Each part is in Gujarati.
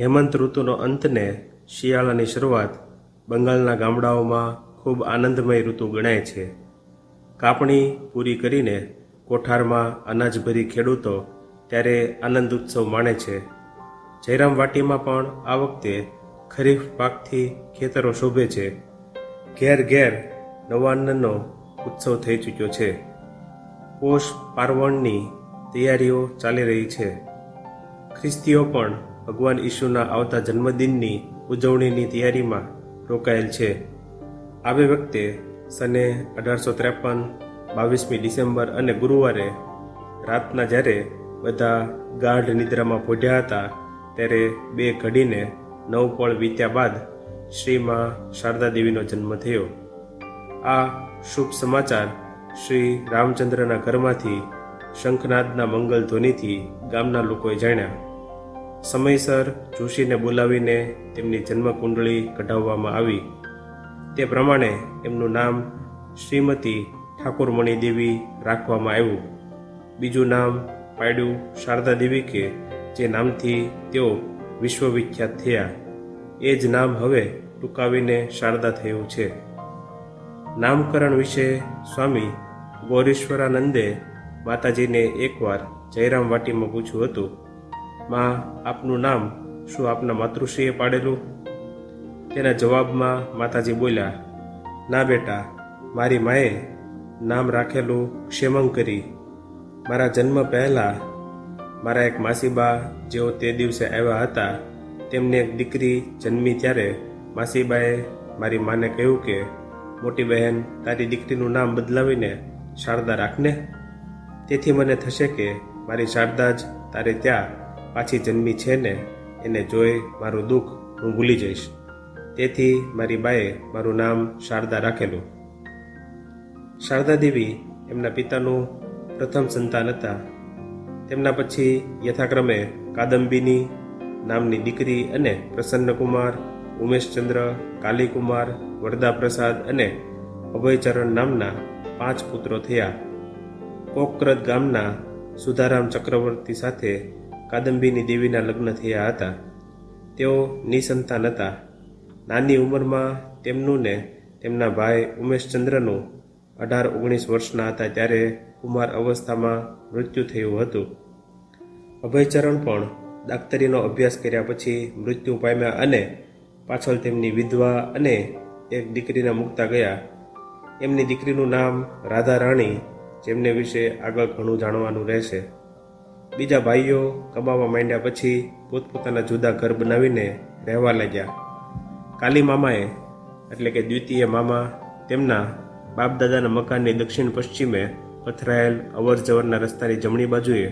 હેમંત ઋતુનો અંતને શિયાળાની શરૂઆત બંગાળના ગામડાઓમાં ખૂબ આનંદમય ઋતુ ગણાય છે. કાપણી પૂરી કરીને કોઠારમાં અનાજ ભરી ખેડૂતો ત્યારે આનંદ ઉત્સવ માણે છે. જયરામ વાટીમાં પણ આ વખતે ખરીફ પાકથી ખેતરો શોભે છે. ઘેર ઘેર નવાન્નનો ઉત્સવ થઈ ચૂક્યો છે. પોષ પાર્વણની તૈયારીઓ ચાલી રહી છે. ખ્રિસ્તીઓ પણ ભગવાન ઈસુના આવતા જન્મદિનની ઉજવણીની તૈયારીમાં રોકાયેલ છે. આવે વખતે સને 1853 22મી ડિસેમ્બર અને ગુરુવારે રાતના જ્યારે બધા ગાઢ નિદ્રામાં પોઢ્યા હતા ત્યારે 2 ઘડીને 9 પળ વીત્યા બાદ શ્રીમાં શારદા દેવીનો જન્મ થયો. આ શુભ સમાચાર શ્રી રામચંદ્રના ઘરમાંથી શંખનાદના મંગલ ધ્વનિથી ગામના લોકોએ જાણ્યા. સમયસર જોશીને બોલાવીને તેમની જન્મકુંડળી કઢાવવામાં આવી. તે પ્રમાણે એમનું નામ શ્રીમતી ઠાકુરમણી દેવી રાખવામાં આવ્યું. બીજું નામ પાડ્યું શારદા દેવી કે જે નામથી તેઓ વિશ્વવિખ્યાત થયા. એ જ નામ હવે ટૂંકાવીને શારદા થયું છે. નામકરણ વિશે સ્વામી ગૌરીશ્વરાનંદે માતાજીને એકવાર જયરામ વાટીમાં પૂછ્યું હતું, માં, આપનું નામ શું આપના માતૃશ્રીએ પાડેલું? તેના જવાબમાં માતાજી બોલ્યા, ના બેટા, મારી માએ નામ રાખેલું ક્ષેમંકરી. મારા જન્મ પહેલાં મારા એક માસીબા જેઓ તે દિવસે આવ્યા હતા તેમને એક દીકરી જન્મી ત્યારે માસીબાએ મારી માને કહ્યું કે મોટી બહેન, તારી દીકરીનું નામ બદલાવીને શારદા રાખને. તેથી મને થશે કે મારી શારદા જ તારે ત્યાં પાછી જન્મી છે ને એને જોઈ મારું દુઃખ હું ભૂલી જઈશ. તેથી મારી બાએ મારું નામ શારદા રાખેલું. શારદા દેવી એમના પિતાનું પ્રથમ સંતાન હતા. તેમના પછી યથાક્રમે કાદંબિની નામની દીકરી અને પ્રસન્નકુમાર, ઉમેશચંદ્ર, કાલીકુમાર, વરદાપ્રસાદ અને અભયચરણ નામના 5 પુત્રો થયા. કોકરદ ગામના સુધારામ ચક્રવર્તી સાથે કાદંબિની દેવીના લગ્ન થયા હતા. તેઓ નિસંતાન હતા. નાની ઉંમરમાં તેમનું ને તેમના ભાઈ ઉમેશચંદ્રનું 18-19 વર્ષના હતા ત્યારે કુમાર અવસ્થામાં મૃત્યુ થયું હતું. અભયચરણ પણ દાક્તરીનો અભ્યાસ કર્યા પછી મૃત્યુ પામ્યા અને પાછળ તેમની વિધવા અને એક દીકરીને મૂકતા ગયા. એમની દીકરીનું નામ રાધા રાણી, જેમને વિશે આગળ ઘણું જાણવાનું રહેશે. બીજા ભાઈઓ કમાવા માંડ્યા પછી પોતપોતાના જુદા ઘર બનાવીને રહેવા લાગ્યા. કાલી મામાએ એટલે કે દ્વિતીય મામા તેમના બાપદાદાના મકાનની દક્ષિણ પશ્ચિમે પથરાયેલ અવર જવરના રસ્તાની જમણી બાજુએ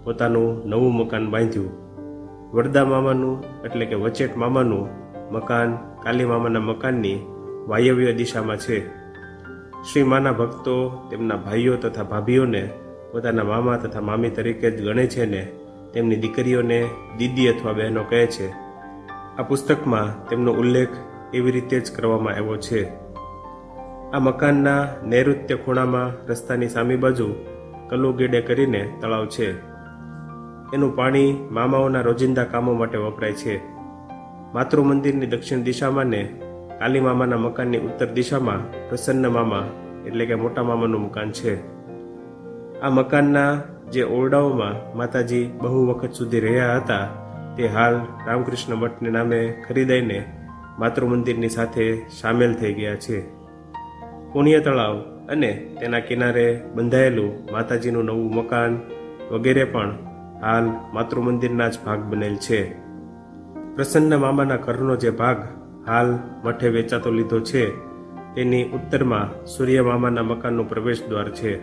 પોતાનું નવું મકાન બાંધ્યું. વરદા મામાનું એટલે કે વચેટ મામાનું મકાન કાલી મામાના મકાનની વાયવ્ય દિશામાં છે. શ્રી માના ભક્તો તેમના ભાઈઓ તથા ભાભીઓને પોતાના મામા તથા મામી તરીકે જ ગણે છે ને તેમની દીકરીઓને દીદી અથવા બહેનો કહે છે. આ પુસ્તકમાં તેમનો ઉલ્લેખ એવી રીતે જ કરવામાં આવ્યો છે. આ મકાનના નૈઋત્ય ખૂણામાં રસ્તાની સામી બાજુ કલુગેડે કરીને તળાવ છે. એનું પાણી મામાઓના રોજિંદા કામો માટે વપરાય છે. માતૃ મંદિરની દક્ષિણ દિશામાં ને કાલી મામાના મકાનની ઉત્તર દિશામાં પ્રસન્ન મામા એટલે કે મોટા મામાનું મકાન છે. આ મકાનના જે ઓરડાઓમાં માતાજી બહુ વખત સુધી રહ્યા હતા તે હાલ રામકૃષ્ણ મઠને નામે ખરીદાઈને માતૃ મંદિરની સાથે સામેલ થઈ ગયા છે. પુણ્ય તળાવ અને તેના કિનારે બંધાયેલું માતાજીનું નવું મકાન વગેરે પણ હાલ માતૃ મંદિરના જ ભાગ બનેલ છે. પ્રસન્ન મામાના ઘરનો જે ભાગ હાલ મઠે વેચાતો લીધો છે તેની ઉત્તરમાં સૂર્ય મામાના મકાનનું પ્રવેશ દ્વાર છે.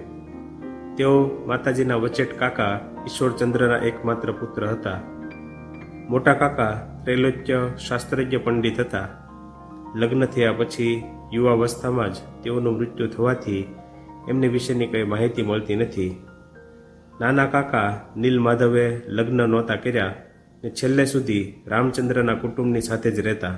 તેઓ માતાજીના વચેટ કાકા ઈશ્વરચંદ્રના એકમાત્ર પુત્ર હતા. મોટા કાકા ત્રૈલોક્ય શાસ્ત્રજ્ઞ પંડિત હતા. લગ્ન થયા પછી યુવાવસ્થામાં જ તેઓનું મૃત્યુ થવાથી એમની વિશેની કંઈ માહિતી મળતી નથી. નાના કાકા નીલ માધવે લગ્ન નહોતા કર્યા ને છેલ્લે સુધી રામચંદ્રના કુટુંબની સાથે જ રહેતા.